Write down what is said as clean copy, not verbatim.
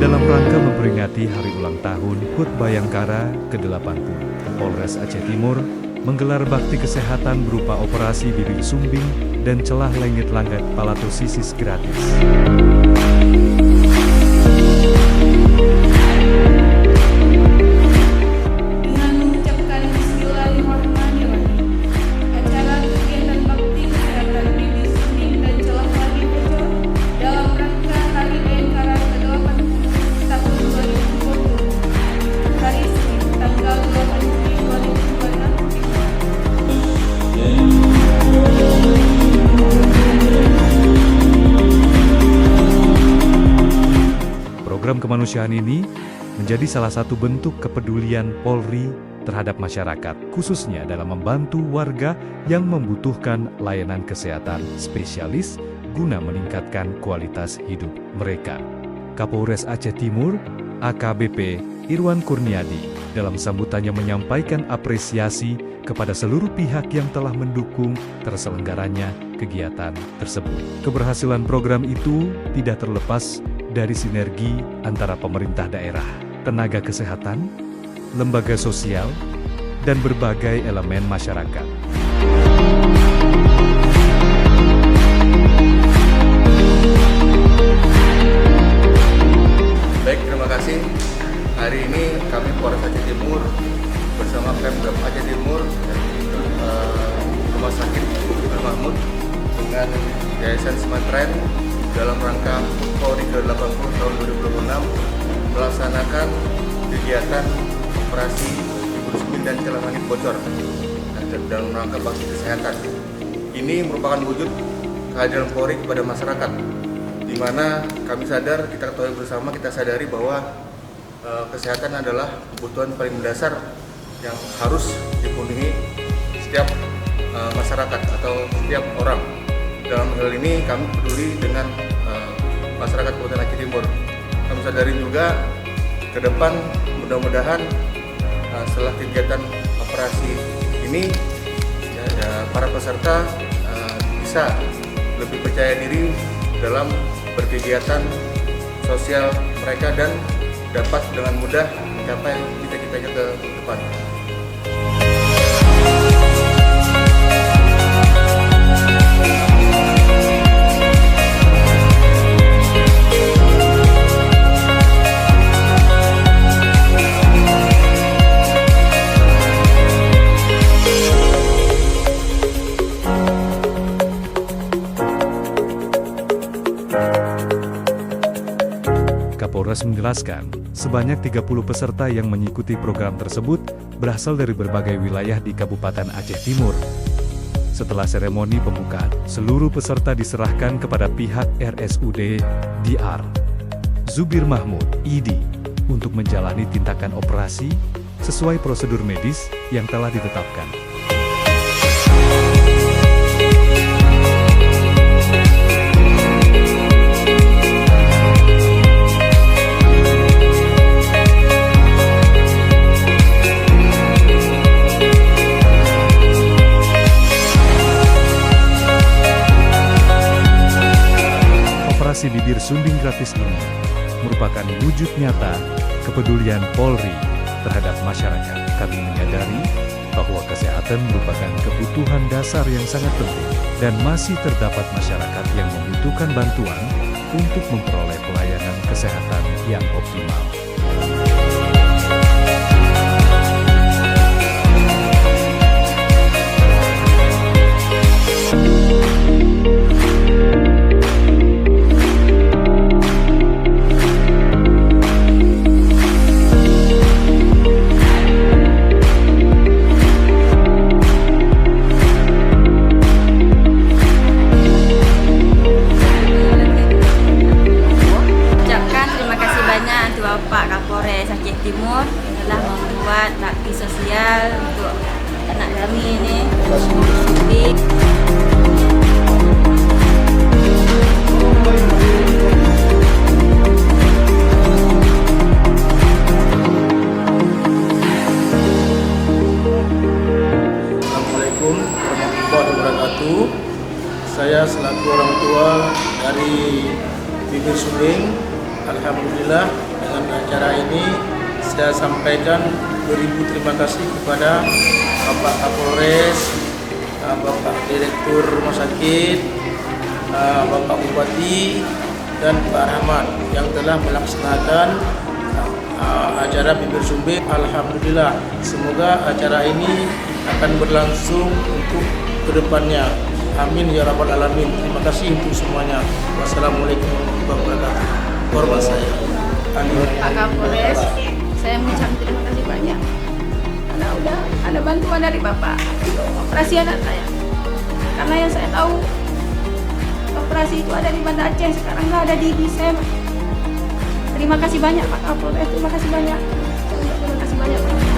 Dalam rangka memperingati Hari Ulang Tahun HUT Bayangkara ke-80, Polres Aceh Timur menggelar bakti kesehatan berupa operasi bibir sumbing dan celah lengit-langit palatosisis gratis. Program kemanusiaan ini menjadi salah satu bentuk kepedulian Polri terhadap masyarakat, khususnya dalam membantu warga yang membutuhkan layanan kesehatan spesialis guna meningkatkan kualitas hidup mereka. Kapolres Aceh Timur, AKBP Irwan Kurniadi, dalam sambutannya menyampaikan apresiasi kepada seluruh pihak yang telah mendukung terselenggaranya kegiatan tersebut. Keberhasilan program itu tidak terlepas dari sinergi antara pemerintah daerah, tenaga kesehatan, lembaga sosial, dan berbagai elemen masyarakat. Baik, terima kasih. Hari ini kami Polres Aceh Timur bersama Pemkab Aceh Timur, Rumah Sakit Zubir Mahmud dengan Yayasan Sematren dalam rangka Polri ke-80 tahun 2026 melaksanakan kegiatan operasi bibir sumbing dan celah langit bocor dalam rangka bakti kesehatan. Ini merupakan wujud kehadiran Polri kepada masyarakat, di mana kami sadar, kita ketahui bersama, kita sadari bahwa kesehatan adalah kebutuhan paling mendasar yang harus dipenuhi setiap masyarakat atau setiap orang. Dalam hal ini kami peduli dengan masyarakat Kabupaten Aceh Timur. Kami sadari juga ke depan mudah-mudahan setelah kegiatan operasi ini para peserta bisa lebih percaya diri dalam berkegiatan sosial mereka dan dapat dengan mudah mencapai cita-citanya ke depan. Kapolres menjelaskan, sebanyak 30 peserta yang mengikuti program tersebut berasal dari berbagai wilayah di Kabupaten Aceh Timur. Setelah seremoni pembukaan, seluruh peserta diserahkan kepada pihak RSUD Dr. Zubir Mahmud, ID, untuk menjalani tindakan operasi sesuai prosedur medis yang telah ditetapkan. Operasi bibir sumbing gratis ini merupakan wujud nyata kepedulian Polri terhadap masyarakat. Kami menyadari bahwa kesehatan merupakan kebutuhan dasar yang sangat penting dan masih terdapat masyarakat yang membutuhkan bantuan untuk memperoleh pelayanan kesehatan yang optimal. Pak Kapolres Aceh Timur telah membuat bakti sosial untuk anak kami ini. Assalamualaikum warahmatullahi wabarakatuh. Saya selaku orang tua dari bibir sumbing, alhamdulillah acara ini saya sampaikan beribu terima kasih kepada Bapak Kapolres, Bapak Direktur Rumah Sakit, Bapak Bupati, dan Pak Rahmat yang telah melaksanakan acara bibir sumbing. Alhamdulillah, semoga acara ini akan berlangsung untuk kedepannya. Amin ya rabbal alamin. Terima kasih untuk semuanya. Wassalamualaikum warahmatullahi wabarakatuh. Hormat saya. Pak Kapolres, saya mengucapkan terima kasih banyak karena udah ada bantuan dari Bapak untuk operasi anak saya. Karena yang saya tahu operasi itu ada di Banda Aceh, sekarang nggak ada di Bisem. Terima kasih banyak Pak Kapolres, terima kasih banyak. Terima kasih banyak Pak.